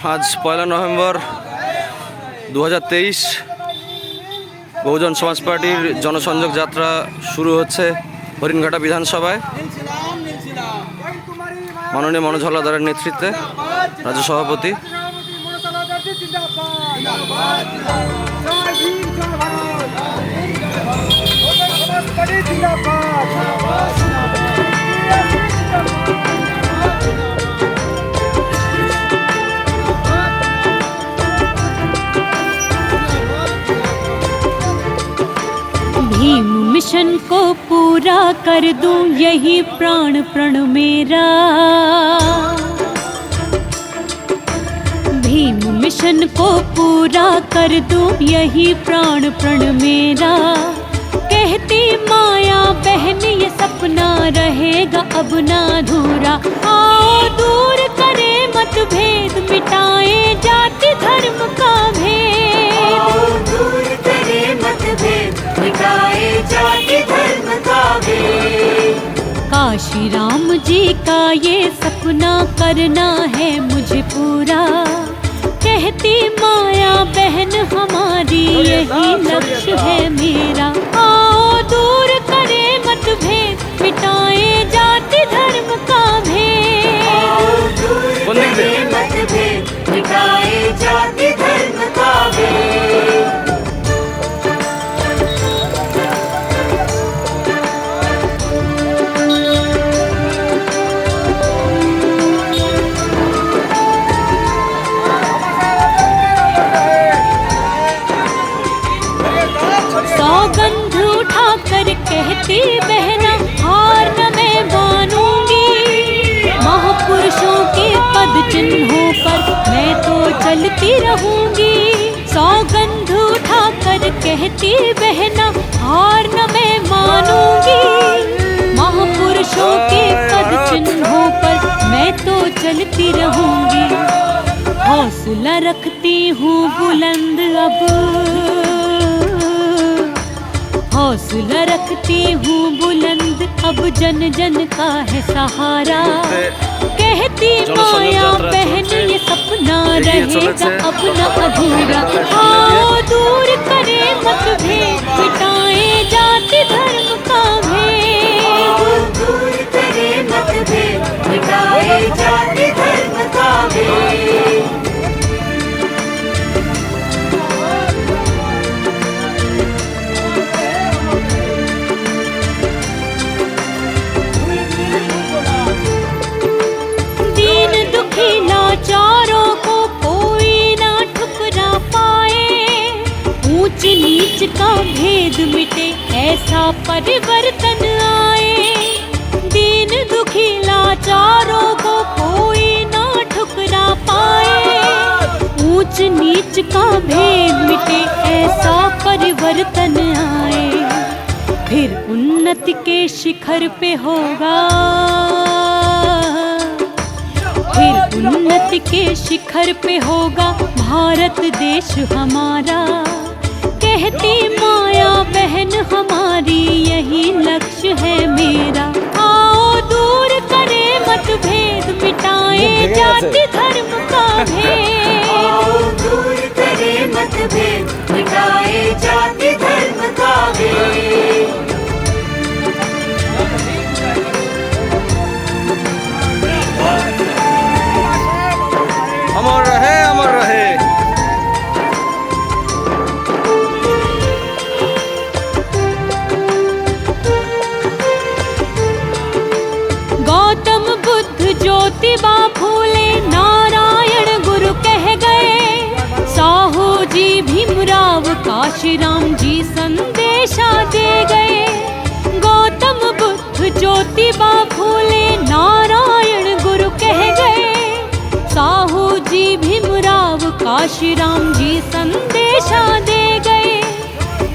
आज 1 नवेम्बर 2023 बहुजन समाज पार्टीर जनसंयोग यात्रा शुरू होच्छे हरिणघाटा विधानसभाয় माननीय मनोज हलादारेर नेतृत्वे राज्य सभापति भीम मिशन को पूरा कर दूं यही प्राण प्रण मेरा। भीम मिशन को पूरा कर दूं यही प्राण प्रण मेरा। कहती माया बहन ये सपना रहेगा अब ना अधूरा। आओ दूर करे मतभेद मिटाए जाति धर्म का भेद। दूर करे मतभेद मिटाए जाति धर्म का भेद। काशी राम जी का ये सपना करना है मुझे पूरा। कहती माया बहन हमारी यही लक्ष्य है मेरा। आओ दूर करे मतभेद मिटाए जाति धर्म का भेद। दूर करे मतभेद मिटाए जाति धर्म का भेद। सौगंध उठाकर कहती बहना हार न मैं मानूंगी। महापुरुषों के पद चिन्हों पर मैं तो चलती रहूंगी। सौगंध उठाकर कहती बहना हार न मैं मानूंगी। महापुरुषों के पद चिन्हों पर मैं तो चलती रहूंगी। हौसला रखती हूँ बुलंद अब। हौसला रखती हूँ बुलंद अब जन जन का है सहारा। कहती माया बहन ये सपना रहेगा अब न अधूरा। आओ दूर करे मतभेद मिटाए जाति धर्म का भेद। दूर करे मतभेद मिटाए जाति धर्म का भेद। लाचारों को कोई ना ठुकरा पाए। ऊंच नीच का भेद मिटे ऐसा परिवर्तन आए। दीन दुखी लाचारों को कोई ना ठुकरा पाए। ऊंच नीच का भेद मिटे ऐसा परिवर्तन आए। फिर उन्नति के शिखर पे होगा। फिर उन्नति के शिखर पे होगा भारत देश हमारा। कहती माया बहन हमारी यही लक्ष्य है मेरा। आओ दूर करे मतभेद मिटाए जाति धर्म का भेद। दूर करे मतभेद मिटाए जाति धर्म का भेद। अमर रहे अमर रहे। गौतम बुद्ध ज्योतिबा फूले नारायण गुरु कह गए। साहू जी भीमराव काशीराम जी संदेशा दे गए। गौतम बुद्ध ज्योतिबा फूले नारायण गुरु कह गए। साहू जी भीमराव काशीराम जी संदेशा दे गए।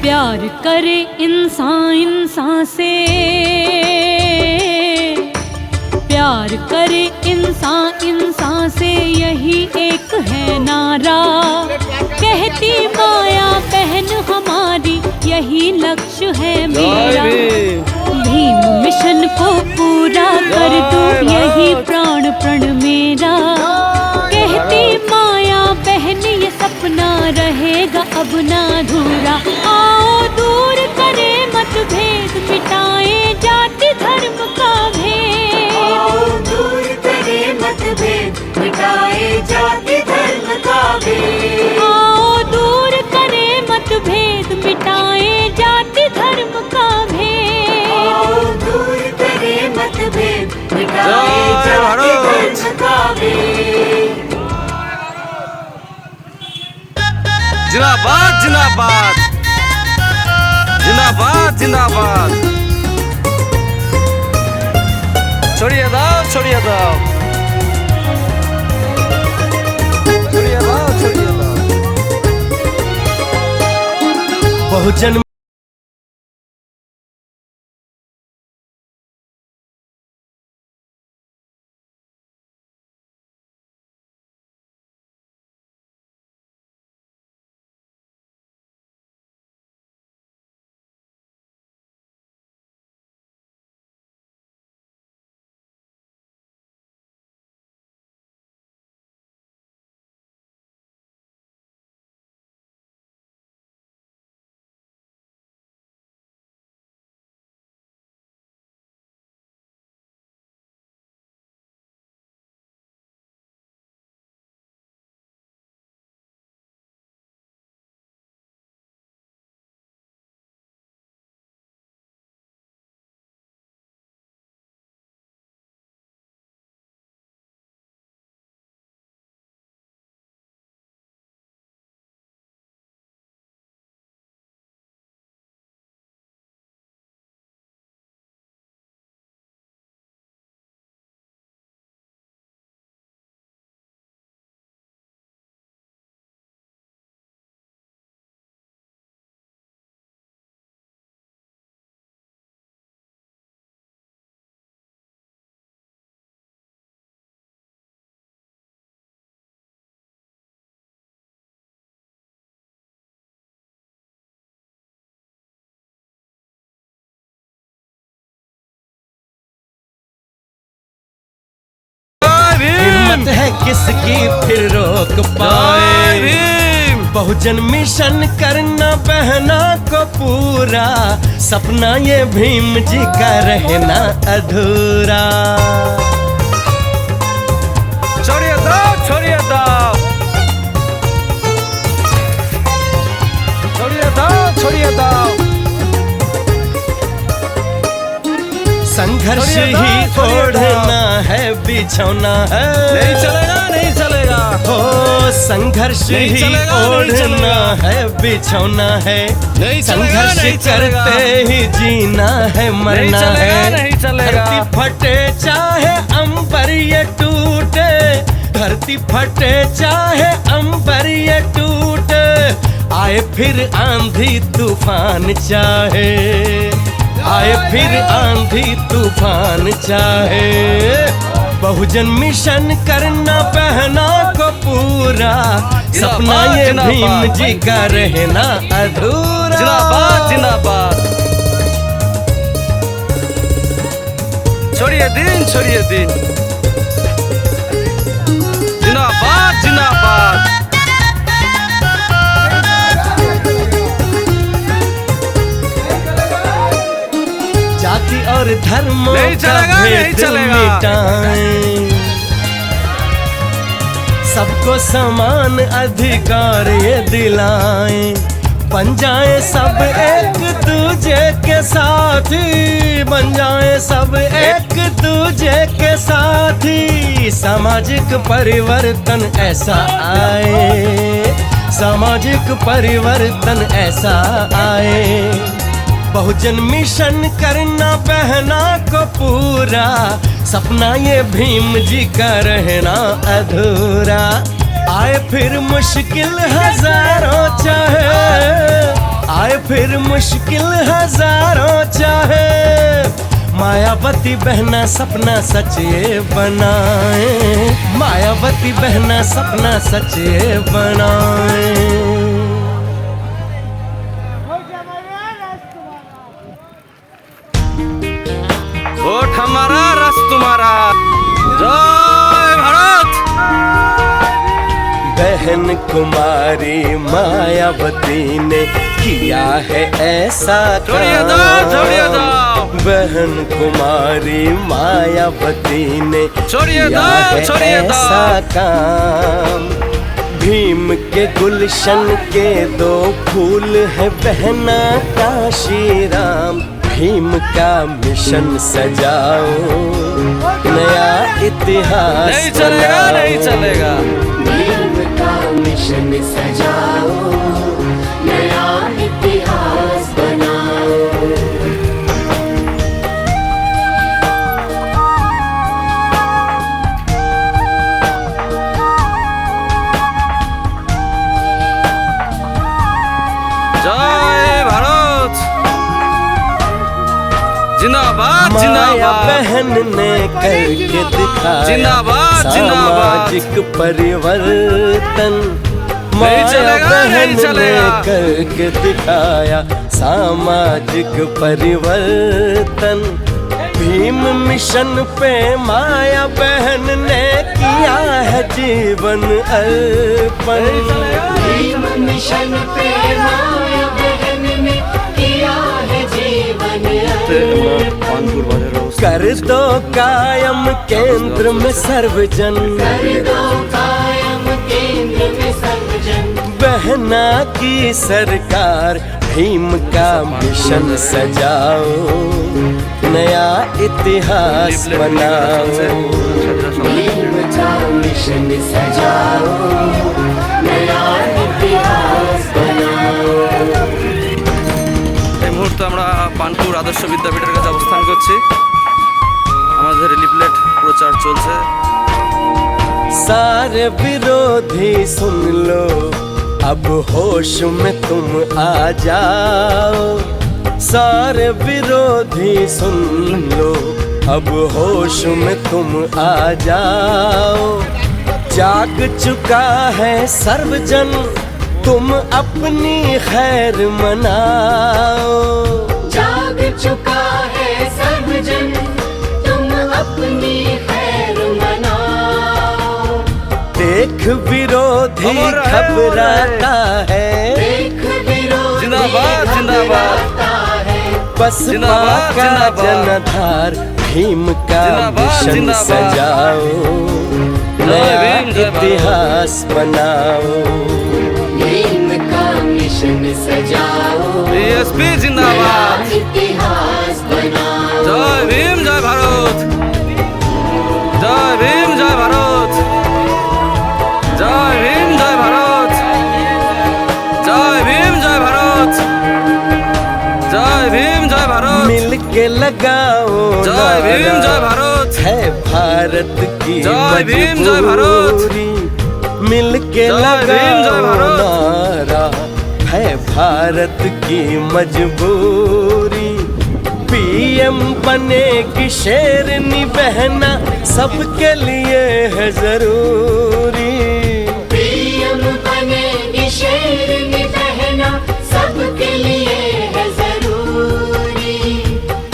प्यार करे इंसान इंसान से। प्यार करे इंसान इंसान से यही एक है नारा। कहती माया बहन हमारी यही लक्ष्य है मेरा। भीम मिशन को पूरा कर दूं यही प्राण प्रण मेरा। कहती माया अब ना अधूरा। आओ दूर करे मतभेद, मिटाए जाति धर्म का भेद। आओ दूर करे मतभेद, मिटाए जाति धर्म का भेद। आओ दूर करे मतभेद, मिटाए जाति धर्म का भेद। आओ दूर करे मतभेद, मिटाए जय जाति भारत। धर्म का भेद। जिंदाबाद जिंदाबाद जिंदाबाद जिंदाबाद। छोड़िए दाओ छोड़िए दाओ छोड़िए दाओ छोड़िए दाओ। बहुजन हिम्मत है किसकी फिर रोक पाए। बहुजन मिशन करना बहना को पूरा, सपना ये भीम जी का रहना अधूरा। छोड़िए दाओ छोड़िए दाओ छोड़िए दाओ छोड़िए दाओ। संघर्ष छोड़िए दाओ, ही छोड़िए ओढ़ना है बिछौना है। नहीं चलेगा नहीं चलेगा। हो संघर्ष नहीं ही चलेगा, नहीं ओढ़ना चलेगा। है बिछौना है। नहीं चलेगा, संघर्ष नहीं चलेगा। करते ही जीना है मरना चलेगा, है। नहीं चलेगा। धरती फटे चाहे अंबर ये टूटे, धरती फटे चाहे अंबर ये टूटे, आए फिर आंधी तूफान चाहे, आए फिर आंधी तूफान चाहे। बहुजन मिशन करना बहना को पूरा, सपना ये भीम जी का रहना अधूरा। जिंदाबाद जिंदाबाद। छोड़िए दिन छोड़िए दिन। जिंदाबाद जिंदाबाद। जाति और धर्मों नहीं का चलेगा, नहीं भेद चलेगा। मिटाएं, सबको समान अधिकार ये दिलाएं, बन जाए सब एक दूजे के साथी, बन जाए सब एक दूजे के साथी। सामाजिक परिवर्तन ऐसा आए, सामाजिक परिवर्तन ऐसा आए। बहुजन मिशन करना बहना को पूरा, सपना ये भीम जी का रहना अधूरा। आए फिर मुश्किल हजारों चाहे, आए फिर मुश्किल हजारों चाहे, मायावती बहना सपना सच ये बनाए, मायावती बहना सपना सच ये बनाए। वोट हमारा रस तुम्हारा। जय भारत। बहन कुमारी मायावती ने किया है ऐसा काम। बहन कुमारी मायावती ने किया है ऐसा काम। भीम के गुलशन के दो फूल है बहना काशी राम। भीम का मिशन सजाओ, नया इतिहास नहीं चलेगा, नहीं चलेगा। भीम का मिशन सजाओ, नया इतिहास बनाओ। जय भारत, जिंदाबाद माया जिंदाबाद। बहन ने करके दिखाया जिंदाबाद जिंदाबाद। सामाजिक परिवर्तन। नहीं माया चलेगा, बहन नहीं चलेगा। ने करके दिखाया सामाजिक परिवर्तन। भीम मिशन पे माया बहन ने किया है जीवन अर्पण। भीम मिशन पे माया बहन ने किया है जीवन अर्पण। कर दो कायम केंद्र में सर्वजन। कर दो कायम केंद्र में सर्वजन। बहना की सरकार भीम का मिशन सजाओ, नया इतिहास बनाओ। भीम का मिशन सजाओ, नया इतिहास बनाओ। এই মুহূর্তে আমরা পানপুর আদর্শ বিদ্যাপীঠের কাছে অবস্থান করছি। আমাদের লিফলেট প্রচার চলছে। सारे विरोधी सुन लो, अब होश में तुम आ जाओ। सारे विरोधी सुन लो, अब होश में तुम आ जाओ। जाग चुका है सर्वजन, तुम अपनी खैर मनाओ। जाग चुका है सर्वजन, तुम अपनी खैर मनाओ। देख विरोधी अमर है, घबराता है। देख विरोधी जिंदाबाद, जिंदाबाद। घबराता है। बसपा जिंदाबाद, का जिंदाबाद। जनाधार भीम का जिंदाबाद, मिशन जिंदाबाद। सजाओ, नया भीम, जय भारत। इतिहास बनाओ। भीम का मिशन सजाओ, बीएसपी नया जिंदाबाद। इतिहास बनाओ। जय भीम जय भारत, जय भीम जय भारत, जय भीम जय भारत, जय भीम जय भारत, जय भीम जय भारत। मिल के लगाओ जय भीम जय नारा, भारत, है भारत की जय भीम, जय भारत। मजबूरी। मिल के जय भीम, जय लगाओ भारत। नारा, है भारत की मजबूरी। पीएम बनेगी शेरनी बहना, सबके लिए है जरूरी। पीएम बनेगी शेरनी बहना, सबके लिए है जरूरी।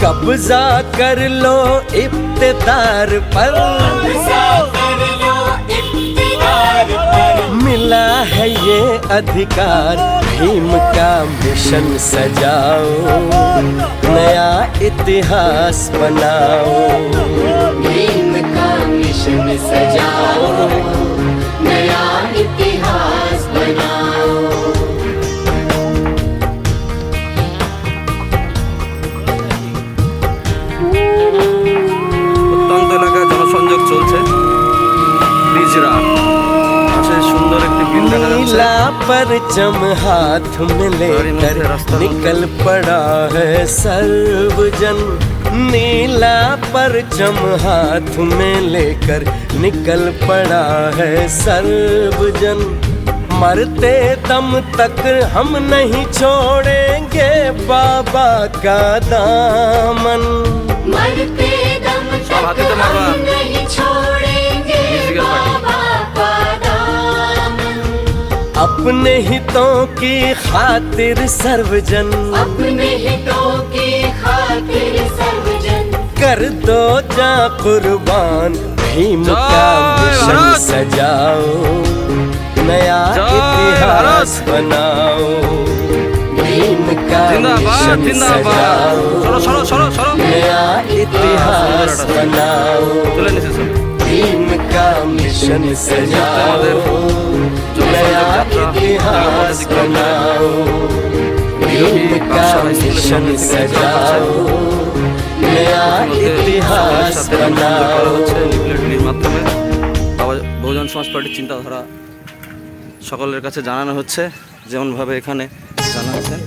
कब्जा कर लो इब्तिदार पर, कब्जा कर लो इब्तिदार पर। मिला है ये अधिकार। भीम का मिशन सजाओ, नया इतिहास बनाओ। भीम का मिशन सजाओ, नया इतिहास बनाओ। প্রত্যন্ত এলাকায় জনসংযোগ চলছে। বিজরা পাশে সুন্দর একটি বিল দেখা যাচ্ছে। नीला परचम हाथ में लेकर निकल पड़ा है सर्वजन। नीला परचम हाथ में लेकर निकल पड़ा है सर्वजन। मरते दम तक हम नहीं छोड़ेंगे बाबा का दामन। मरते दम तक हम नहीं छोड़ेंगे बाबा का दामन। अपने हितों की खातिर सर्वजन, अपने हितों की खातिर सर्वजन। कर दो जा कुर्बान। भीम का जय मिशन भारत। सजाओ, नया इतिहास बनाओ, भीम का जिंदाबाद मिशन जिंदाबाद सजाओ, সরো সরো সরো সরো नया इतिहास बनाओ, তুলে নিছে স্যার भीम का मिशन सजाओ, नया इतिहास बनाओ, भीम का मिशन सजाओ, नया इतिहास बनाओ। লিফলেটগুলির মাধ্যমে বহুজন সমাজ পার্টির চিন্তাধারা সকলের কাছে জানানো হচ্ছে, যেমনভাবে এখানে জানাচ্ছেন।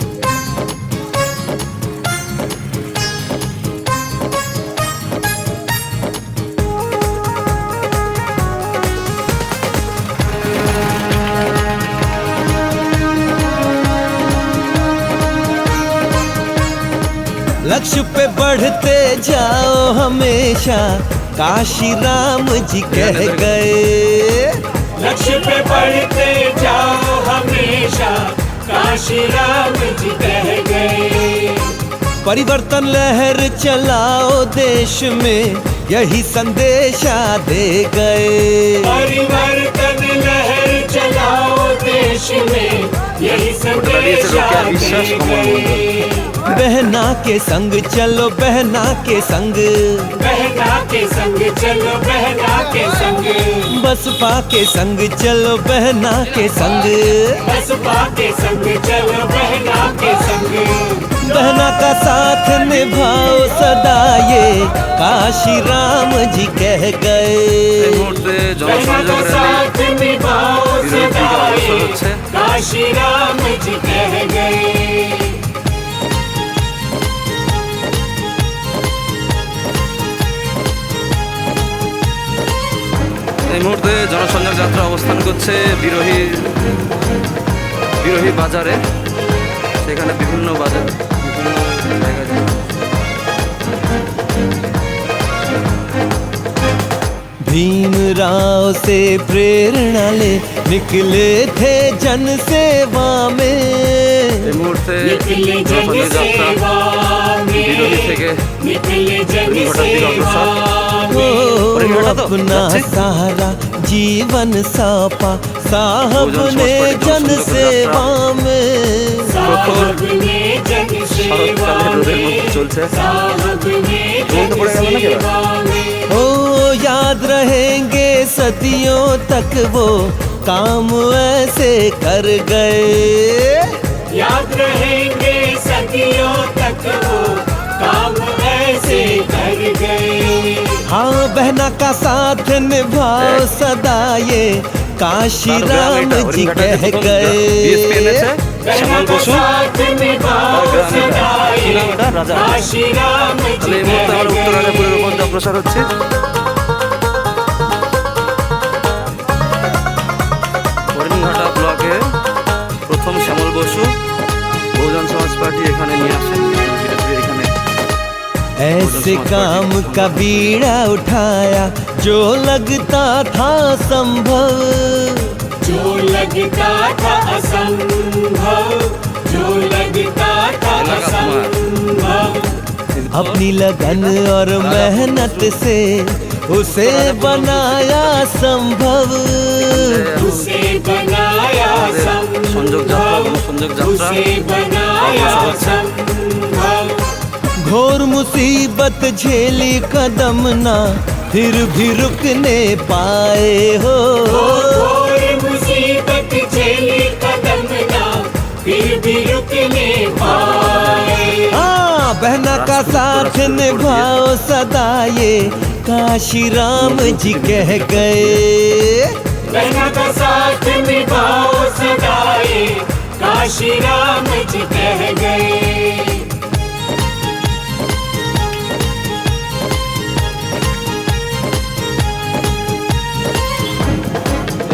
लक्ष्य पे बढ़ते जाओ हमेशा, काशी राम जी कह गए। लक्ष्य पे बढ़ते जाओ हमेशा, काशी राम जी कह गए। परिवर्तन लहर चलाओ देश में, यही संदेशा दे गए। परिवर्तन लहर चलाओ देश में, यही संदेशा दे गए। बहना के संग चलो, बहना के संग, बहना के संग चलो, बहना के संग, बसपा के संग चलो, बहना के संग, बसपा के संग चलो, बहना के संग। बहना का साथ निभाओ सदा ये, काशी राम जी कह এই गए। মুহূর্তে बहना का জনসংযোগ साथ র্যালি निभाओ বিরোধী सदा অগ্রসর ये, হচ্ছে। काशी राम जी कह गए। এই মুহূর্তে জনসংযোগ যাত্রা অবস্থান করছে বিরোহী বাজারে। সেখানে বিভিন্ন বাজার, বিভিন্ন জায়গায় भीम राव से प्रेरणा ले निकले थे जन सेवा में। এই মুহূর্তে निकले जन জনসংযোগ যাত্রা सेवा বিরোধী में, থেকে निकले जन हरिघाटा दिखे सेवा अग्रसर। ओ, में। हरिघाटा तो अपना जाच्छे। सारा जीवन सौंपा साहब बहुजन ने समाज पार्टी जन जन सेवा में। साहब ने जन सेवा শরৎকালের রোদের में, মধ্যে চলছে। साहब ने ঘুমতে পড়ে जन গেল নাকি सेवा में। ओ याद रहेंगे सदियों तक वो काम ऐसे कर गए। याद रहेंगे सदियों तक वो काम ऐसे कर गए। हाँ, बहना का साथ निभाओ सदा ये, काशी राम जी कह गए। बहना का साथ निभाओ सदा ये, রাজা। काशी राम जी তাহলে এই মুহূর্তে कह আমরা উত্তর गए। আলিপুরের উপর অগ্রসর হচ্ছে। হরিণঘাটা ব্লকে প্রথম শ্যামল বসু বহুজন সমাজ পার্টি এখানে নিয়ে আসেন। ধীরে ধীরে এখানে ऐसे काम का बीड़ा उठाया जो लगता था संभव। जो लगता था असंभव, जो लगता था असंभव, अपनी लगन और मेहनत से उसे बनाया संभव। उसे बनाया সংযোগ যাত্রা, संभव, সংযোগ যাত্রা उसे बनाया संभव। घोर मुसीबत झेली कदम ना, फिर भी रुकने पाए हो। घोर मुसीबत झेली कदम ना, फिर भी रुकने पाए। हाँ, बहना का साथ निभाओ सदा ये, काशी राम जी कह गए। बहना का साथ निभाओ सदा ये, काशी राम जी कह गए।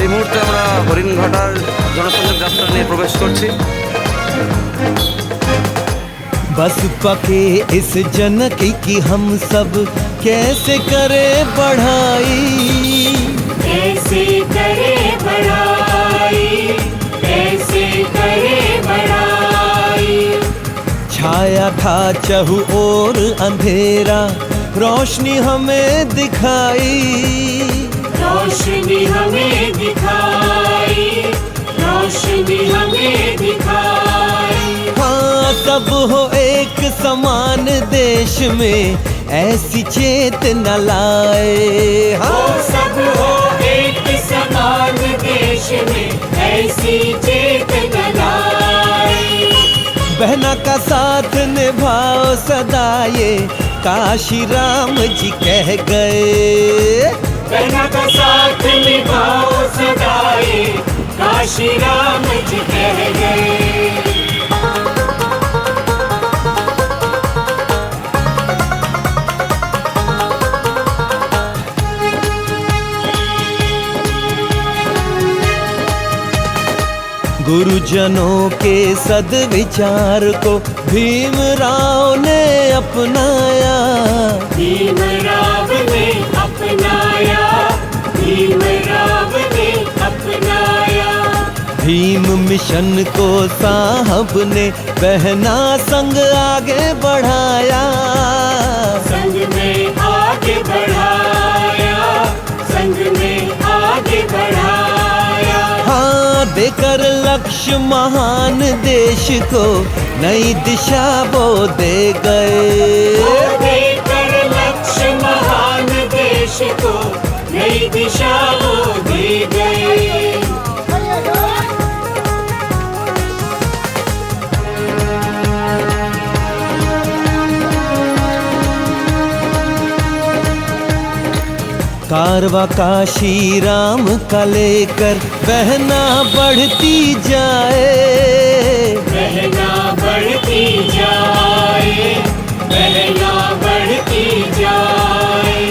এই মুহূর্তে আমরা হরিণঘাটার জনসংযোগ যাত্রা নিয়ে প্রবেশ করছি। बसपा के इस जनक की हम सब कैसे करें बढ़ाई। कैसे करे बड़ाई, कैसे करे बड़ाई। छाया था चहु ओर अंधेरा, रोशनी हमें दिखाई। रोशनी हमें दिखाई, रोशनी रोशनी हमें दिखाई। हाँ, सब हो एक समान देश में ऐसी चेतना लाए। वो हाँ, सब हो एक समान देश में ऐसी चेतना लाए। बहना का साथ निभाओ सदा ये काशी राम जी कह गए। बहना का साथ निभाओ सदा ये काशी राम जी कह गए। गुरुजनों के सद्विचार को भीमराव ने अपनाया। भीमराव ने अपनाया, भीमराव ने अपनाया। भीम मिशन को साहब ने बहना संग आगे बढ़ाया। संग में आगे बढ़ाया, संग में आगे बढ़ाया। हाँ, देकर लक्ष्य महान देश को नई दिशा वो दे गए। वो देकर लक्ष्य महान देश को नई दिशा वो दे गए। कारवा काशी राम का लेकर बहना बढ़ती जाए। बहना बढ़ती जाए, बहना बढ़ती जाए।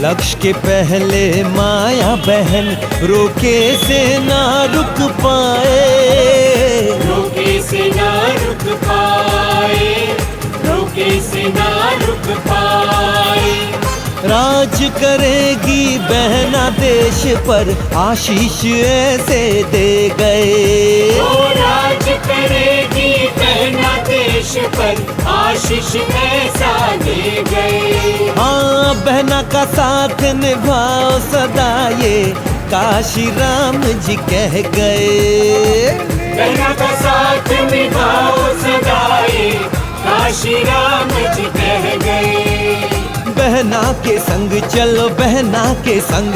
लक्ष्य के पहले माया बहन रोके से ना रुक पाए। रोके से ना रुक पाए, रोके से ना रुक पाए। राज करेगी बहना देश पर आशीष ऐसे दे गए। वो राज करेगी बहना देश पर आशीष ऐसा दे गए। हाँ, बहना का साथ निभाओ सदा ये काशी राम जी कह गए। बहना का साथ निभाओ सदा ये काशी राम जी कह गए। बहना के संग चलो, बहना के संग।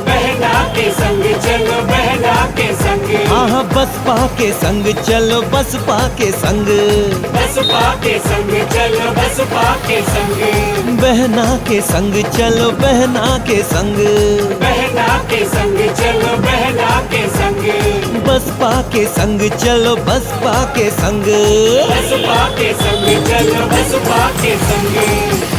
बहना के संग चलो, बहना के संग। हाँ, बसपा के संग चलो, बसपा के संग। बसपा के संग चलो, बसपा के संग। बहना के संग चलो, बहना के संग। बहना के संग चलो, बहना के संग। बसपा के संग चलो, बसपा के संग। बसपा के संग चलो, बसपा के संग।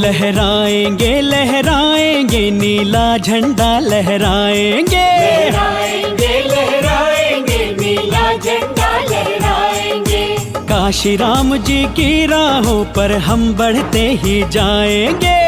लहराएंगे लहराएंगे नीला झंडा लहराएंगे। लहराएंगे लहराएंगे नीला झंडा लहराएंगे। काशी राम जी की राहों पर हम बढ़ते ही जाएंगे।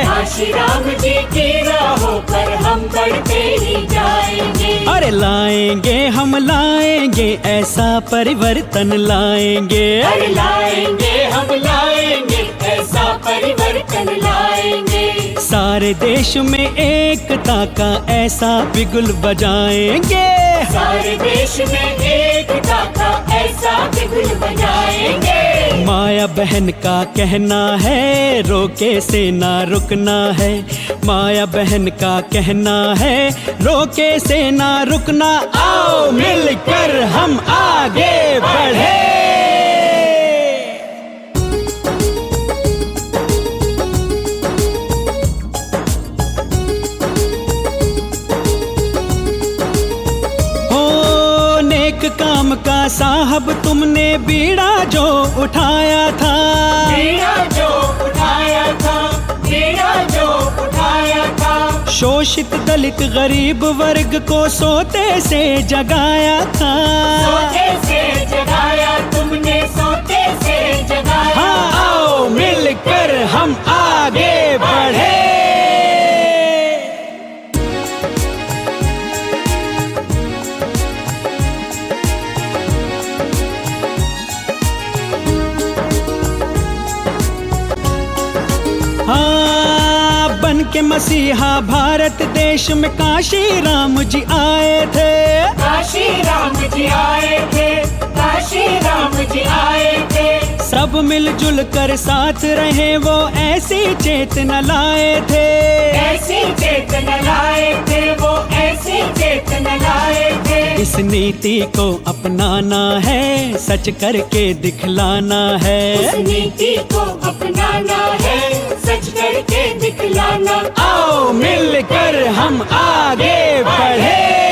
काशी राम जी की राहों पर हम बढ़ते ही जाएंगे। अरे लाएंगे हम लाएंगे ऐसा परिवर्तन लाएंगे। अरे लाएंगे हम लाएंगे ऐसा परिवर्तन लाएंगे। सारे देश में एकता का ऐसा बिगुल बजाएंगे। सारे देश में एकता का ऐसा बिगुल बजाएंगे। माया बहन का कहना है रोके से ना रुकना है। माया बहन का कहना है रोके से ना रुकना। आओ मिलकर हम आगे बढ़े। काम का साहब तुमने बीड़ा जो उठाया था। बीड़ा जो उठाया था, बीड़ा जो उठाया था। शोषित दलित गरीब वर्ग को सोते से जगाया था। सोते से जगाया तुमने, सोते से जगाया। हाँ, आओ मिलकर हम आगे हाँ, बन के मसीहा भारत देश में काशी राम जी आए थे। काशी राम जी आए थे, काशी राम जी आए थे। सब मिलजुल कर साथ रहे वो ऐसी चेतना लाए थे। ऐसी चेतना लाए थे, वो ऐसी चेतना लाए थे। इस नीति को अपनाना है, सच करके दिखलाना है। इस नीति को अपनाना है, सच करके दिखलाना। आओ मिलकर हम आगे बढ़े।